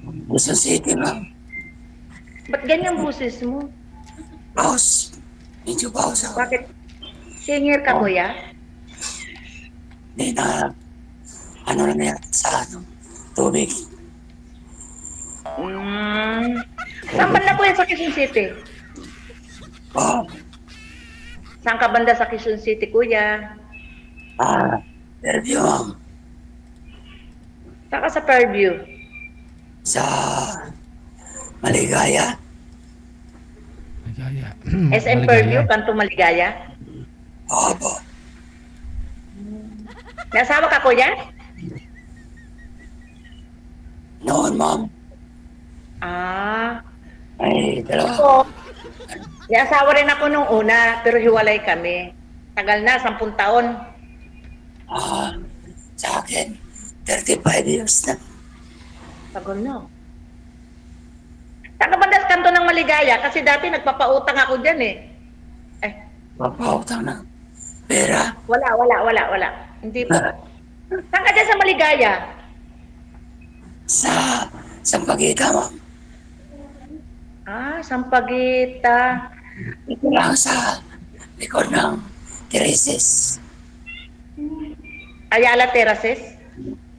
Quezon City, ma'am. Ba't ganyan boses mo? Boss, medyo boss ako. Bakit? Singer ka, Oh, kuya? hindi na, ano na yan, sa tubig. Hmm. Saan Tubig. banda kuya sa Quezon City? Oh, Saan ka banda sa Quezon City, kuya? interview, ma'am. Saan ka sa Fairview? Sa Maligaya. Maligaya. SM Maligaya. Fairview, Kanto Maligaya? Opo. May asawa ka, kuya? Noon, ma'am, Ah. ay dalawa. Ako, may asawa rin ako nung una, pero hiwalay kami. Tagal na, 10 taon. Ah, sa akin, 35 years na. Tagal na. Saan ka banda sa Kanto ng Maligaya? Kasi dati nagpapautang ako dyan eh. Eh, Papautang ng pera. wala. Hindi po. Saan ka dyan sa Maligaya? Sa Sampaguita, ma'am. Ah, Sampaguita. Ito lang sa likod ng Tereses. Ayala Terraces.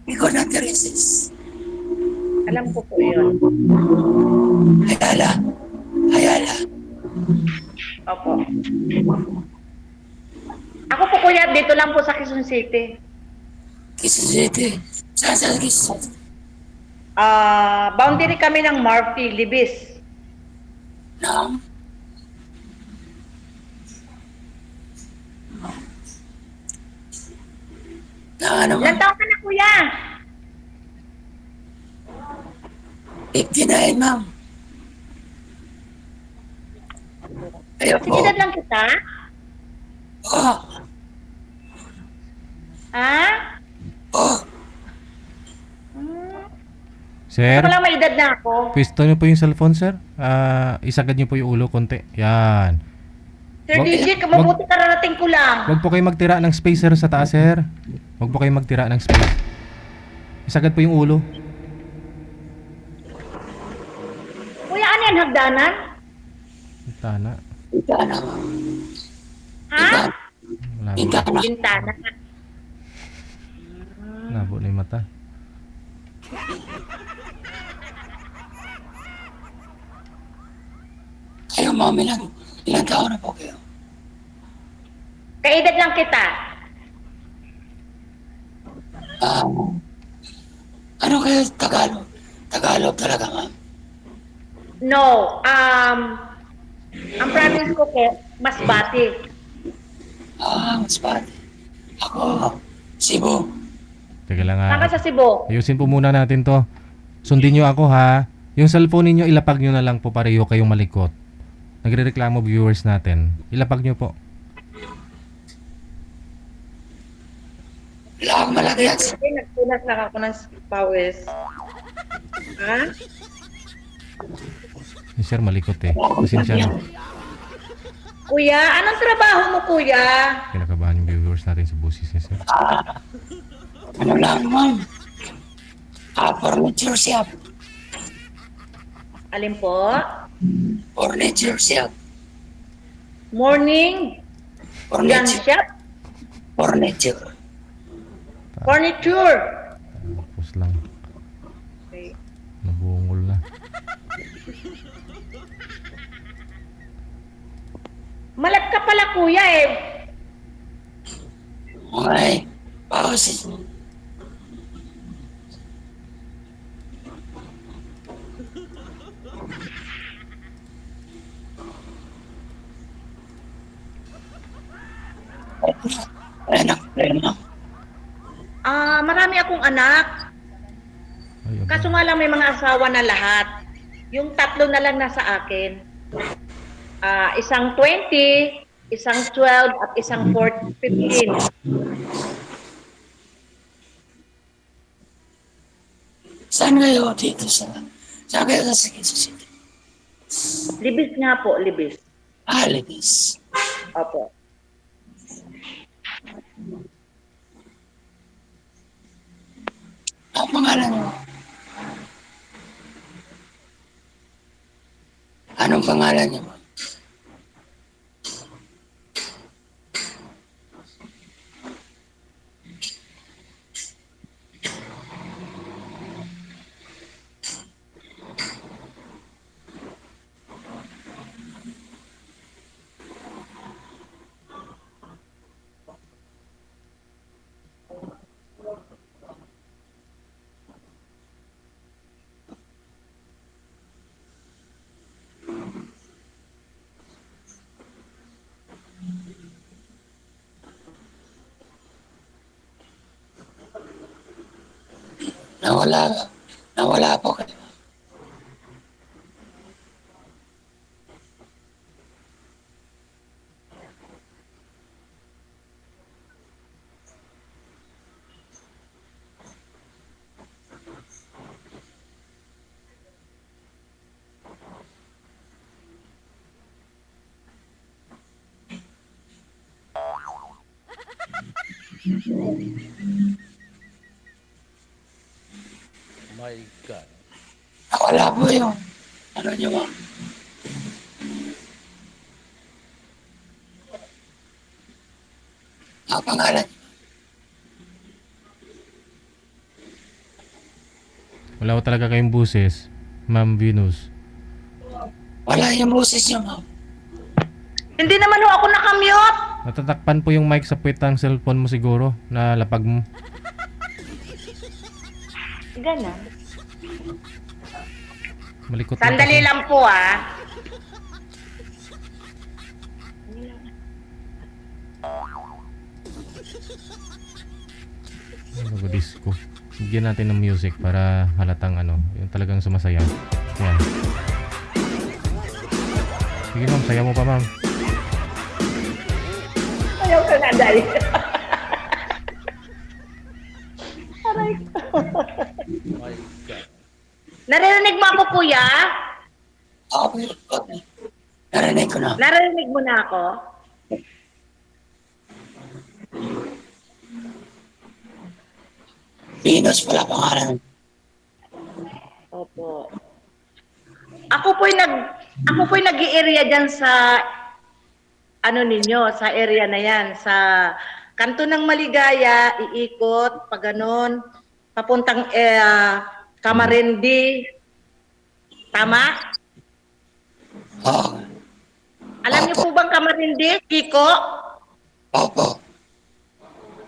Likod ng Tereses. Alam ko po yun. Ayala. Ayala. Opo. Ako po kuya, dito lang po sa Quezon City. Quezon City. Saan sa Quezon? Boundary kami ng Murphy, Libis. Ng ano, ma'am? Ilan taon ka na kuya? 59, ma'am. Ayaw po. Sinidad lang kita? Oh, Ha? oh. Sir, Wala may edad na ako. pwesto niyo po yung cellphone, sir. Isagad niyo po yung ulo konti. Yan. Sir Wag- DJ, mabuti kararating ko lang. Huwag po kayo magtira ng space, sir, sa taas, sir. Huwag po kayo magtira ng space. Isagad po yung ulo. Kuya, ano yan, hagdanan? Tana. Ika na, ma'am. Ha? Malabo. Ika na. Bintana. Malabo na yung mata. Kayo, ma'am, ilang taon na po kayo? Kaedad lang kita. Ano kayo Tagalog? Tagalog talaga, ma'am. No, ang province ko Masbate. Mas pati. Ako, Cebu. Teka lang Saan ka ha. sa Cebu? Ayusin po muna natin to. Sundin nyo ako ha. Yung cellphone ninyo, ilapag nyo na lang po pareho kayong malikot. Nagre-reklamo viewers natin. Ilapag nyo po. Wala akong malagyan. Ay, nagpunas lang ako ng pawis. Ha? Yung sir, malikot eh. Pasensya na. Kuya, anong trabaho mo, kuya? Kinakabahan yung viewers natin sa busis ni sir. Ano lang, ma'am? Furniture shop. Alin po? Furniture shop. Morning, gun Furniture. shop, Furniture. furniture. Tapos lang. Okay. Nabungol na. Malat ka pala, kuya eh. Okay. Pause. Anak. Marami akong anak. Ay, aba. Kaso nga lang may mga asawa na lahat. Yung 3 na lang nasa akin. Isang 20, isang 12, at isang 15. Saan kayo dito saan kayo sa Quezon City? Libis nga po, libis. Libis. Opo. Ang pangalan mo? Anong pangalan niyo? Nawala, nawala po kayo. My God. Nawala po yung, ano niyo ma'am? Ang pangalan niyo? Wala ko talaga kayong buses, Ma'am Venus. Wala yung boses niyo ma'am. Hindi naman ho ako nakamute. Natatakpan po yung mic sa puwet ng cellphone mo siguro, na lapag mo. Ganon. Malikot Sandali kasi. lang po ah. Ano disco. Bigyan natin ng music para halatang ano, yung talagang sumasaya. Yan. Sige ma'am, saya mo pa ma'am. Ayaw ka nga dahil. My God. Naririnig mo ako, kuya? Ako po yun. Narinig ko na. Naririnig mo na ako? Venus pala pangalan. Opo. Ako po'y nag-i-area diyan sa ano ninyo, sa area na 'yan, sa Kanto ng Maligaya, iikot pag ganun, papuntang Camarindi. Tama? Oo. Alam niyo po bang Camarindi, Kiko? Opo.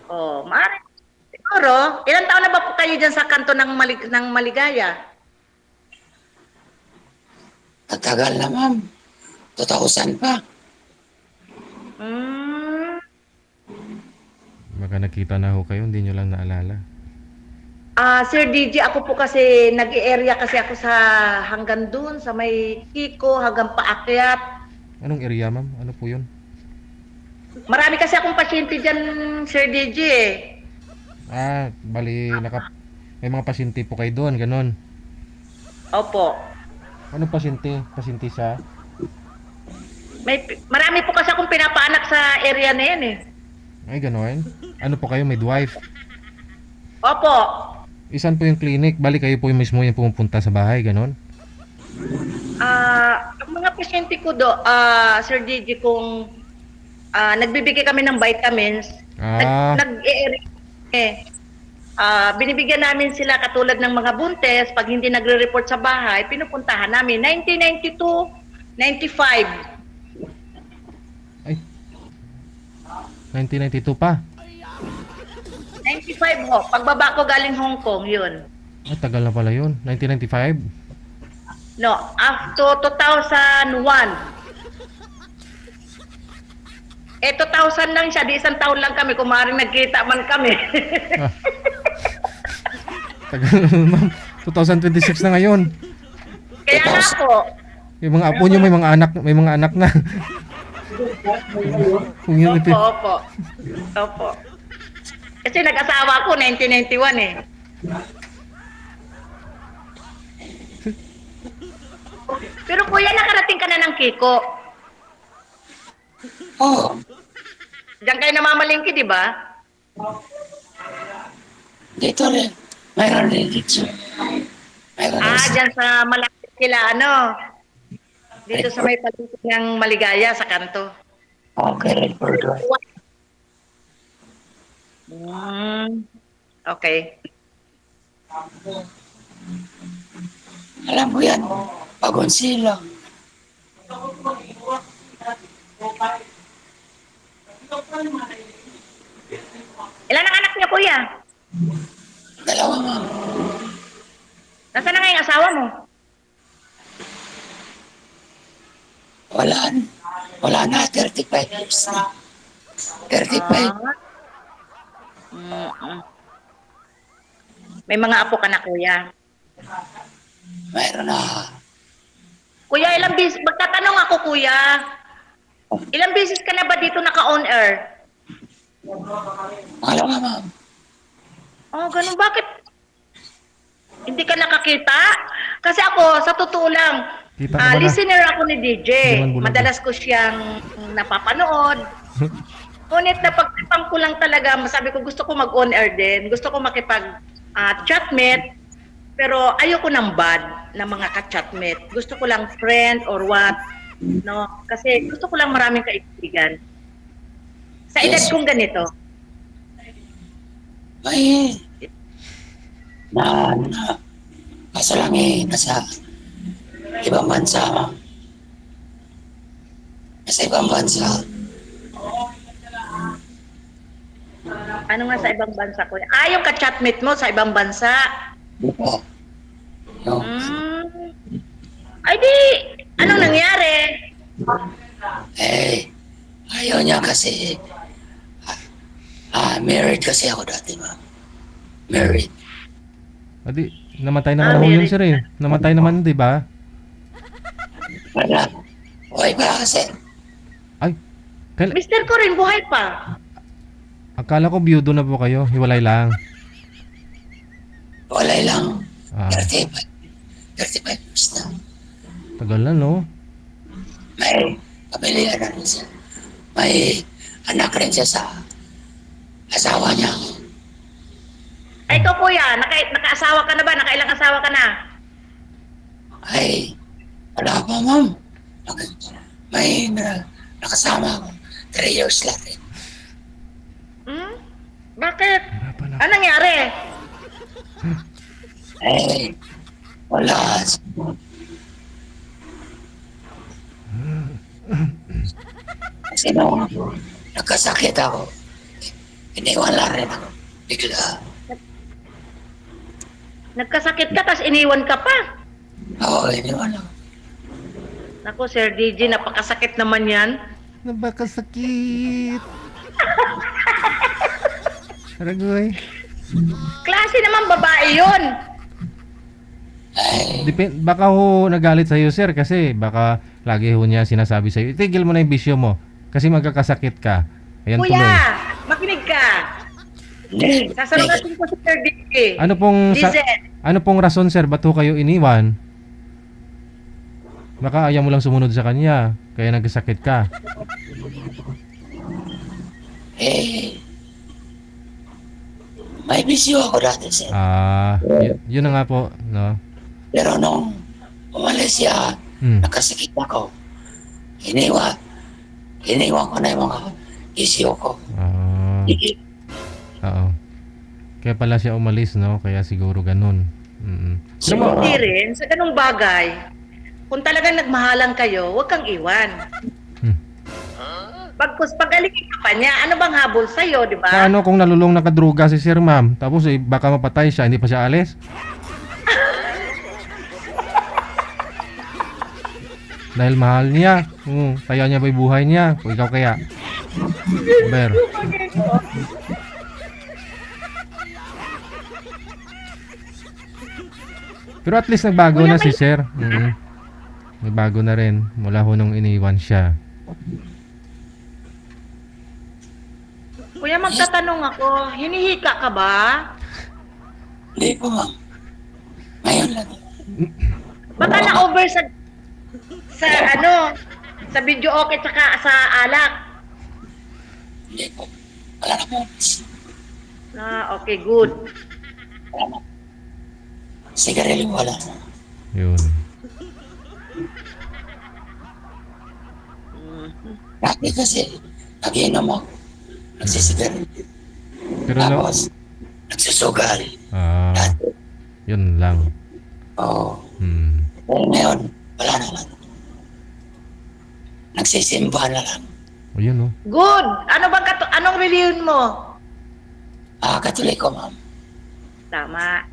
Oh, maaari. Siguro, ilang taon na ba po kayo diyan sa Kanto ng Maligaya? Tatagal na ma'am. 2000 pa. Baka nakita na ho kayo, hindi nyo lang naalala. Sir DJ, ako po kasi nag-i-area kasi ako sa hanggang dun, sa may Kiko, hanggang paakyat. Anong area ma'am? Ano po yun? Marami kasi akong pasyente dyan, Sir DJ eh. Bali, may mga pasyente po kayo doon, ganon. Opo. Anong pasyente? Pasyente sa? Marami po kasi akong pinapaanak sa area na yan eh. Ay, ganon. Ano po kayo, midwife? Opo. Isan po yung clinic? Bali kayo po yung mismo yung pumupunta sa bahay, ganon? Ang mga pasyente ko Sir DJ, kung nagbibigay kami ng vitamins, nag-i-area eh. Binibigyan namin sila katulad ng mga buntes, pag hindi nagre-report sa bahay, pinupuntahan namin. 1992, 95. Ay, 1992 pa. 95 ho. Pagbaba ko galing Hong Kong, yun. Ay, tagal na pala yun. 1995? No, after 2001. 2000 lang siya, di isang taon lang kami, kung maaaring nagkita man kami. Tagal na ma'am. 2026 na ngayon. Kaya nga po, Yung mga apo nyo may mga anak na. Kung yun opo. Kasi nag-asawa ko 1991 eh. Pero kuya, nakarating ka na ng Kiko. Oo. Diyan kayo namamalingki, di ba? Dito rin. Mayroon rin dito. Mayroon rin sa... Diyan sa malapit sila, ano? Dito sa may palengke ng Maligaya sa kanto. Okay, red for doon. Okay. Alam mo yan, Pagonsilo. Ilan ang anak niyo, kuya? Dalawa, ma'am. Nasaan na nga yung asawa mo? Wala na, 35 years na. 35. May mga apo ka na, kuya. Mayroon na. Kuya, ilang beses, magtatanong ako, kuya. Ilang beses ka na ba dito naka-on air? Dalawa, ma'am. Oh, ganun. Bakit? Hindi ka nakakita? Kasi ako, sa totoo lang, Kita ko na. listener ako ni DJ. Hindi man bulag. Madalas ko siyang napapanood. Ngunit napagtipang ko lang talaga, masabi ko gusto ko mag-on air din. Gusto ko makipag chatmate. Pero ayoko ng bad na mga ka-chatmate. Gusto ko lang friend or what. No? Kasi gusto ko lang maraming kaibigan. Sa edad Yes. kong ganito. May kaso lang nasa ibang bansa, ma'am. Nasa ibang bansa. Ano nga sa ibang bansa ko? Yung ka-chatmate mo sa ibang bansa. Opo. Yung, Ay di, anong nangyari? ayaw niya kasi, married kasi ako dati, ma'am. Married. Adi, namatay naman ho yun, sir eh. Namatay naman, di ba? Wala. Okay pa kasi. Ay, Mister ko rin, buhay pa. akala ko biyudo na po kayo. Hiwalay lang. Walay lang. Ah, 35 years na. tagal na, no? May pamilya na rin siya. May anak rin siya sa asawa niya. Ay, ikaw kuya, nakaasawa ka na ba? Nakailang asawa ka na? Ay, wala pa, ma'am. May nakasama ako. 3 years lang rin. Bakit? Wala pa na. Anong nangyari? Wala. Kasi nung nagkasakit ako, iniwan lang rin ako. Bigla. Nagkasakit ka, tas iniwan ka pa. Oo, iniwan ako. Naku, Sir DJ, napakasakit naman yan. Nabakasakit. Aragoy. Klase naman babae yun. Baka ho nagalit sa'yo, sir, kasi baka lagi ho niya sinasabi sa'yo, itigil mo na yung bisyo mo kasi magkakasakit ka. Ayan Kuya, tuloy. makinig ka. Hindi. Sasalutin ko si Sir DJ. Ano pong ano pong rason, sir, ba't ho kayo iniwan? Baka ayaw mo lang sumunod sa kanya, kaya nagkasakit ka. May bisyo ako dati, sir. Yun na nga po, no? Pero nung umalis siya, nakasakit ako. Iniwan ko na yung mga bisyo ko. Oo. Kaya pala siya umalis, no? Kaya siguro ganun. Siguro. Hindi rin, sa ganung bagay, kung talagang nagmahalan kayo, huwag kang iwan. Pag-alingin ka pa niya, ano bang habol sa'yo, di ba? Paano kung nalulong nakadruga si sir, ma'am? Tapos baka mapatay siya, hindi pa siya alis? Dahil mahal niya. Kaya niya ba yung buhay niya? Kung ikaw kaya. Ber. Pero at least nagbago na si sir. Nagbago na rin. Mula ho nung iniwan siya. Kuya, magtatanong ako, hinihika ka ba? Hindi po, ma'am. Ngayon lang. Baka na-over sa video okay tsaka sa alak. Hindi po. Wala na po. Okay, good. Wala na. Sigarilyo wala na. Yun. Dati kasi, nagiinom ako. Nagsisigarilyo. Pero no, Tapos, nagsusugal. ah, Dati. yun lang. Oo. Hmm. Pero ngayon, wala naman. Nagsisimba na lang. O yun, oh. Good. Anong religion mo? Katoliko, ma'am. Tama.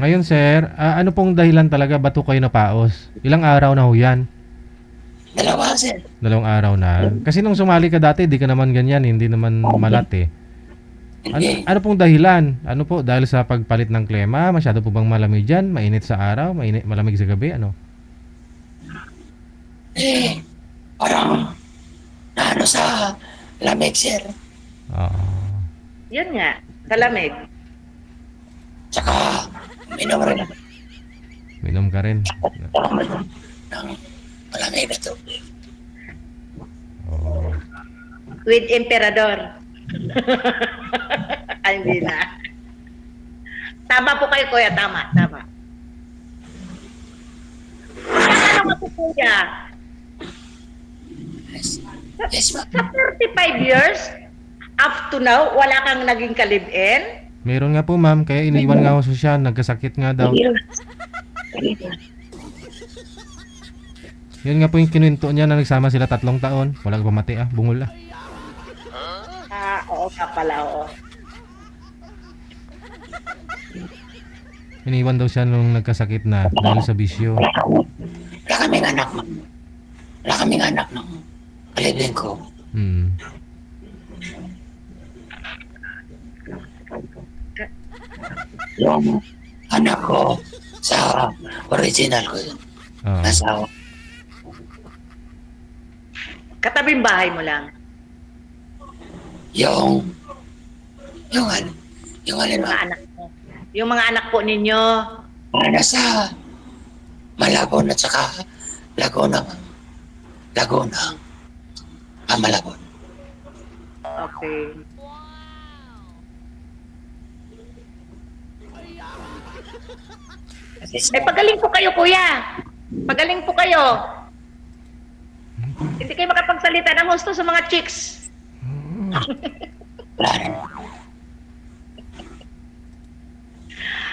Ngayon, sir, ano pong dahilan talaga ba't ho kayo napaos? Ilang araw na ho yan? Dalawa, sir. 2 araw na. Kasi nung sumali ka dati, di ka naman ganyan, hindi naman malat eh. Hindi. Ano pong dahilan? Ano po? Dahil sa pagpalit ng klima? Masyado po bang malamig dyan? Mainit sa araw? Malamig sa gabi? Ano? Parang, naano sa lamig, sir. Yun nga. Sa lamig. Tsaka, minom rin ako Minom ka rin. ng malamig na tubig. Oo. With emperador. Ay, hindi na. Tama po kayo, kuya. Tama. Ano ka po, kuya? Yes, ma'am. Sa 35 years, up to now, wala kang naging kalib-in? Meron nga po, ma'am. Kaya iniwan nga ako siya. Nagkasakit nga daw. Yun nga po yung kinuwento niya na nagsama sila 3 taon. Wala pa mati bungol ah. Oo ka pala, oo. Iniwan daw siya nung nagkasakit na dahil sa bisyo. Wala kaming anak, ma'am. Wala kaming anak ng kalibin ko. Hmm. Yung anak ko sa original ko yun. Oo. Asawa. Katabing bahay mo lang. Yung Yung mga anak mo. Yung mga anak po ninyo. nasa Malabon at saka Laguna. Laguna. Malabon. Okay. Pagaling po kayo, kuya. Pagaling po kayo. Hindi kayo makapagsalita ng gusto sa mga chicks. Wala rin.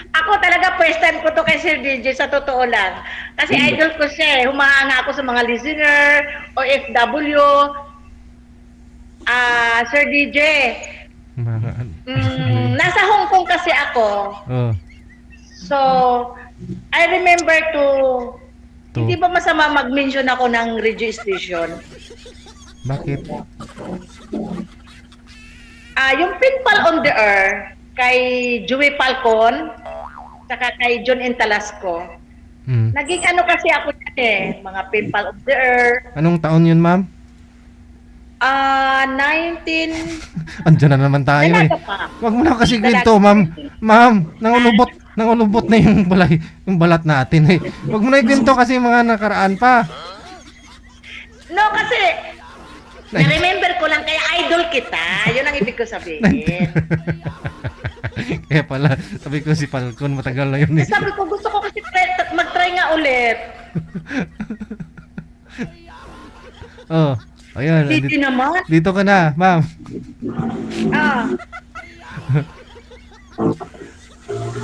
Ako talaga first time ko to kay Sir DJ, sa totoo lang. Kasi idol ko siya eh. Humahanga ako sa mga listener, OFW. Sir DJ, nasa Hong Kong kasi ako. Oh. So, I remember to hindi ba masama mag-mention ako ng radio station? Bakit? Yung Pinpal on the Air, kay Joey Falcon, saka kay John Intalasco. Hmm. Naging ano kasi ako dyan eh, mga Pinpal on the Air. Anong taon yun, ma'am? 19... Andyan na naman tayo eh. Dalaga pa. Wag mo na kasi kwento, ma'am. Ma'am, nangulubot na yung balat natin eh. Wag mo na ikwento kasi mga nakaraan pa. No, kasi na-remember ko lang, kaya idol kita. Yun ang ibig ko sabihin. Kaya pala, sabi ko si Falcon, matagal na yun eh. Sabi ko, gusto ko kasi mag-try nga ulit. Oh, ayun. Hindi naman. Dito ka na, ma'am.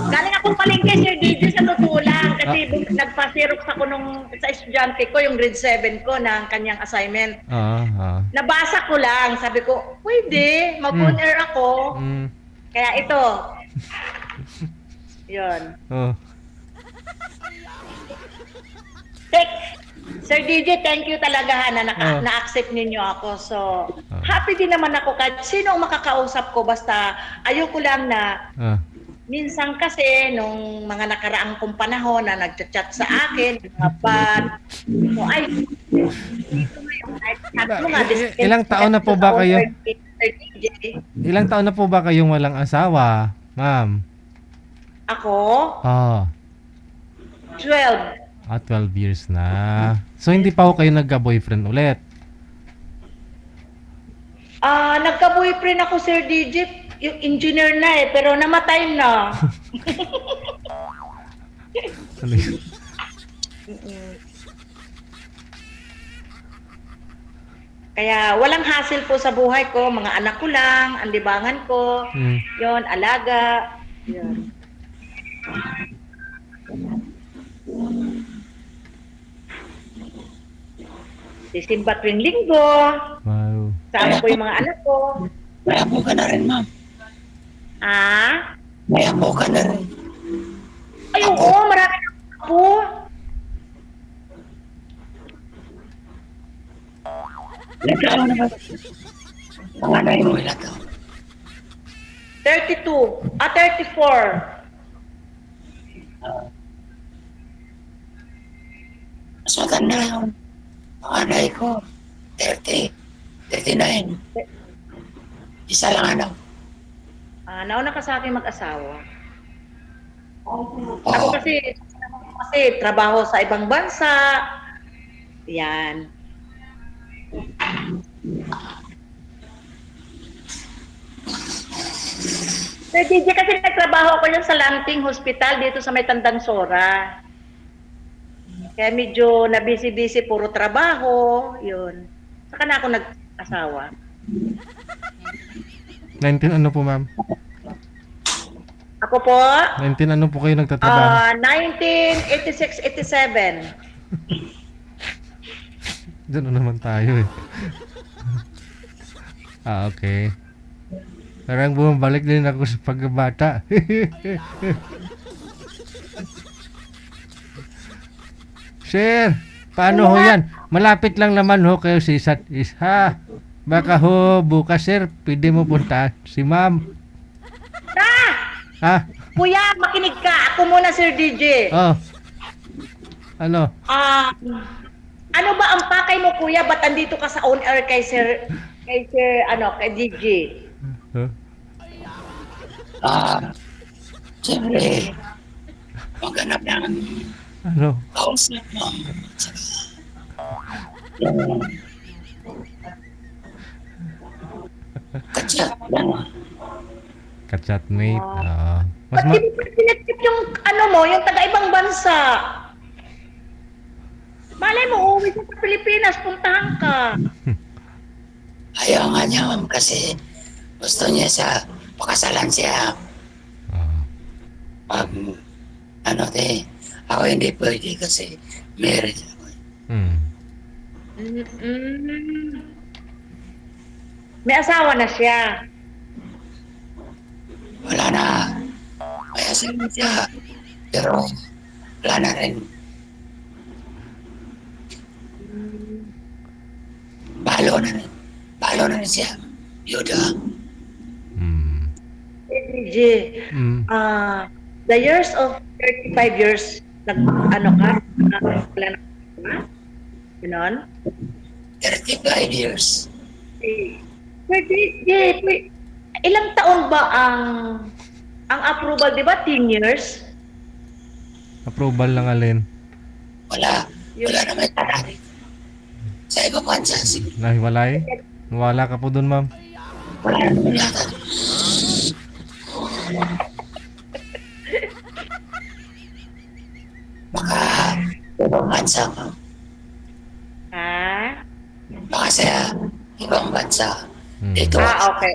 Galing akong palengke, Sir DJ, sa totoo lang. Kasi nagpa-xerox ako sa estudyante ko, yung grade 7 ko, ng kanyang assignment. Nabasa ko lang. Sabi ko, pwede, mag-on air ako. Kaya ito. Yun. Sir DJ, thank you talaga na na-accept ninyo ako. So, happy din naman ako kahit sino ang makakausap ko. Basta ayoko lang na minsan kasi nung mga nakaraang kong panahon na nagchat-chat sa akin, mga bad. So, ilang taon na po ba kayo? Ilang taon na po ba kayong walang asawa, ma'am? Ako? 12. 12 years na. So, hindi pa ho kayo nagka-boyfriend ulit? Nagka-boyfriend ako, Sir DJ. Yung engineer na eh, pero namatay na. Ano yun? Kaya walang hassle po sa buhay ko. Mga anak ko lang, ang libangan ko. Mm. Yon, alaga. Yun. Sisimba tuwing linggo. Wow. Sama ko yung mga anak ko. May apo ka na rin, ma'am. Ah? May apo ka na rin. Ay, oo, marami na po. Nagkano na ba? Panganay mo ilan to? 32. 34. Mas maganda yung panganay ko. 30. 39. Isa lang ano. Nauna ka sa akin mag-asawa. Ako Oo. kasi trabaho sa ibang bansa. Yan. Sir DJ, kasi nagtrabaho ako yan sa Lanting Hospital dito sa may Tandang Sora. Kaya medyo na busy-busy, puro trabaho, yun. Saka na ako nag-asawa. 19 ano po, ma'am? Ako po, 19 ano po kayo nagtatrabaho? 1986-87. Diyan na naman tayo eh. Okay. Parang bumabalik din ako sa pagkabata. Sir, paano ho yan? Malapit lang naman ho kayo si isa't isa. Baka ho, bukas sir, pwede mo punta si ma'am. Ha? Kuya, makinig ka. Ako muna, Sir DJ. Oh. Ano? Ano ba ang pakay mo, kuya? Ba't andito ka sa on air kay kay DJ? Huh? Siyempre, maghanap ng Ano? kausap mo. Yung kachat lang. Kachatmate. Mas Ba't tinitip yung yung taga-ibang bansa? Malay mo, uwi ka sa Pilipinas, puntahan ka. Ayaw nga niya, ma'am, kasi gusto niya sa pakasalan siya. Pag, ako hindi pwede kasi married ako. May asawa na siya. Wala na. Kaya sabi siya. Pero, wala na rin. Balo na rin siya. Yuda. DJ, the years of 35 years, wala na, ganon? 35 years. Sir DJ, ilang taon ba ang approval, di ba? 10 years? approval lang alin. Wala na may tanari. Sa ibang bansa, siguro. Nahiwalay? Wala ka po dun, ma'am. Wala na naman yata. Baka ibang bansa, ma'am. Ha? Baka sa ibang bansa. Dito. Okay.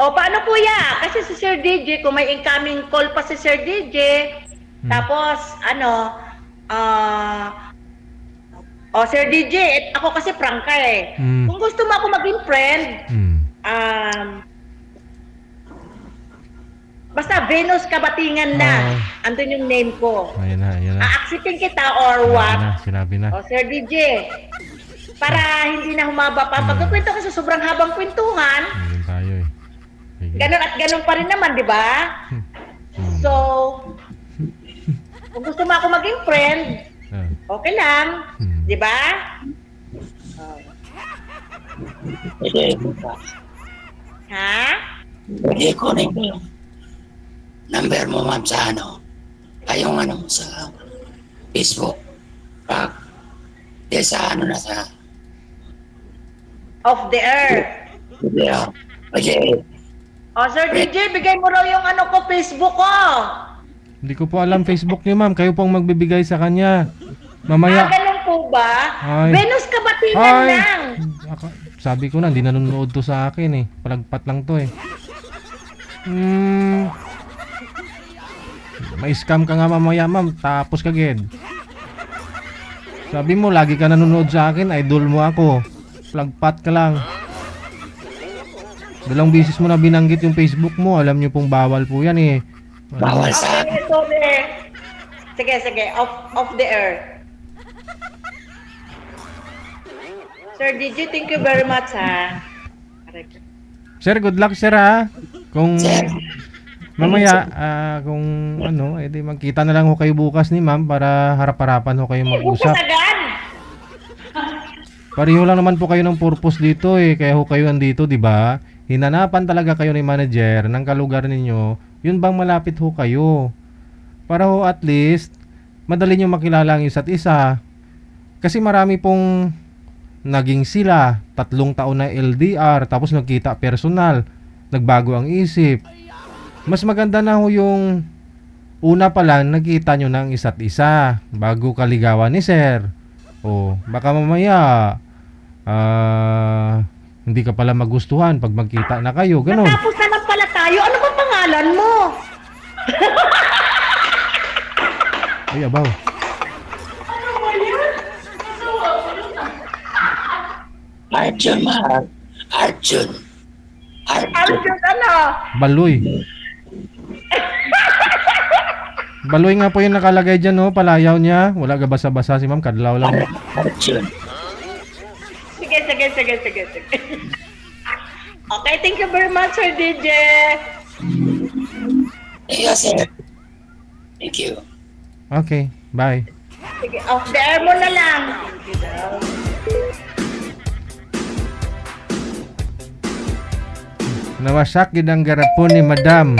Paano kuya? Kasi si Sir DJ, kung may incoming call pa si Sir DJ, tapos Sir DJ, ako kasi prangka eh. Kung gusto mo ako maging friend, basta Venus Kabatingan na. Andun yung name ko. Ayan na. A-accepting kita or what? Sinabi na. Sir DJ, para hindi na humaba pa. Pagkakwento kasi sobrang habang kwentuhan, Ayun tayo eh. Sige. ganun at ganun pa rin naman, di ba? So, kung gusto mo ako maging friend, okay lang. Di ba? Pwede Ha? kunin ko yung number mo, ma'am, sa yung sa Facebook. Pag, sa na sa Off the air. video. Pwede. Sir DJ, bigay mo raw yung ko, Facebook ko. Hindi ko po alam Facebook niyo, ma'am. Kayo pong magbibigay sa kanya. Mamaya. Ganun po ba? Ay. Venus Kabatilan Ay! lang. Sabi ko na, hindi nanonood to sa akin eh. Palagpat lang to eh. May scam ka nga mamaya, ma'am. Tapos ka, Ged. Sabi mo, lagi ka nanonood sa akin. Idol mo ako. Palagpat ka lang. Dalawang bisis mo na binanggit yung Facebook mo. Alam nyo pong bawal po yan eh. Bawal sa Okay, sorry. Sige. Off the air. Sir DJ, thank you very much, ha. Sir, good luck, sir, ha? Kung Sir. mamaya, kung ano, edi magkita na lang ho kayo bukas ni ma'am para harap-harapan ho kayo mag-usap. Bukasagan! Pareho lang naman po kayo ng purpose dito eh. Kaya ho kayo andito, di ba? Hinanapan talaga kayo ni manager ng kalugar ninyo. Yun bang malapit ho kayo? Para ho at least, madali nyo makilala ang isa't isa. Kasi marami pong naging sila. 3 taon na LDR, tapos nagkita personal. Nagbago ang isip. Mas maganda na ho yung una pa lang nakita nyo ng isa't isa bago kaligawan ni sir. O baka mamaya hindi ka pala magustuhan pag magkita na kayo, ganun. Tapos na lang pala tayo. Ano ba pangalan mo? Ay, abaw. Arjun, mahal. Arjun. Arjun, ano? Baloy. Baloy nga po yung nakalagay dyan, no? Palayaw niya. Wala ka basa-basa si ma'am. Kadlaw lang. Arjun. Sige. Okay, thank you very much, Sir DJ. Yes, sir. Thank you. Okay, bye. Sige, off the air mo na lang. Nawasak yun ang garapon ni madam.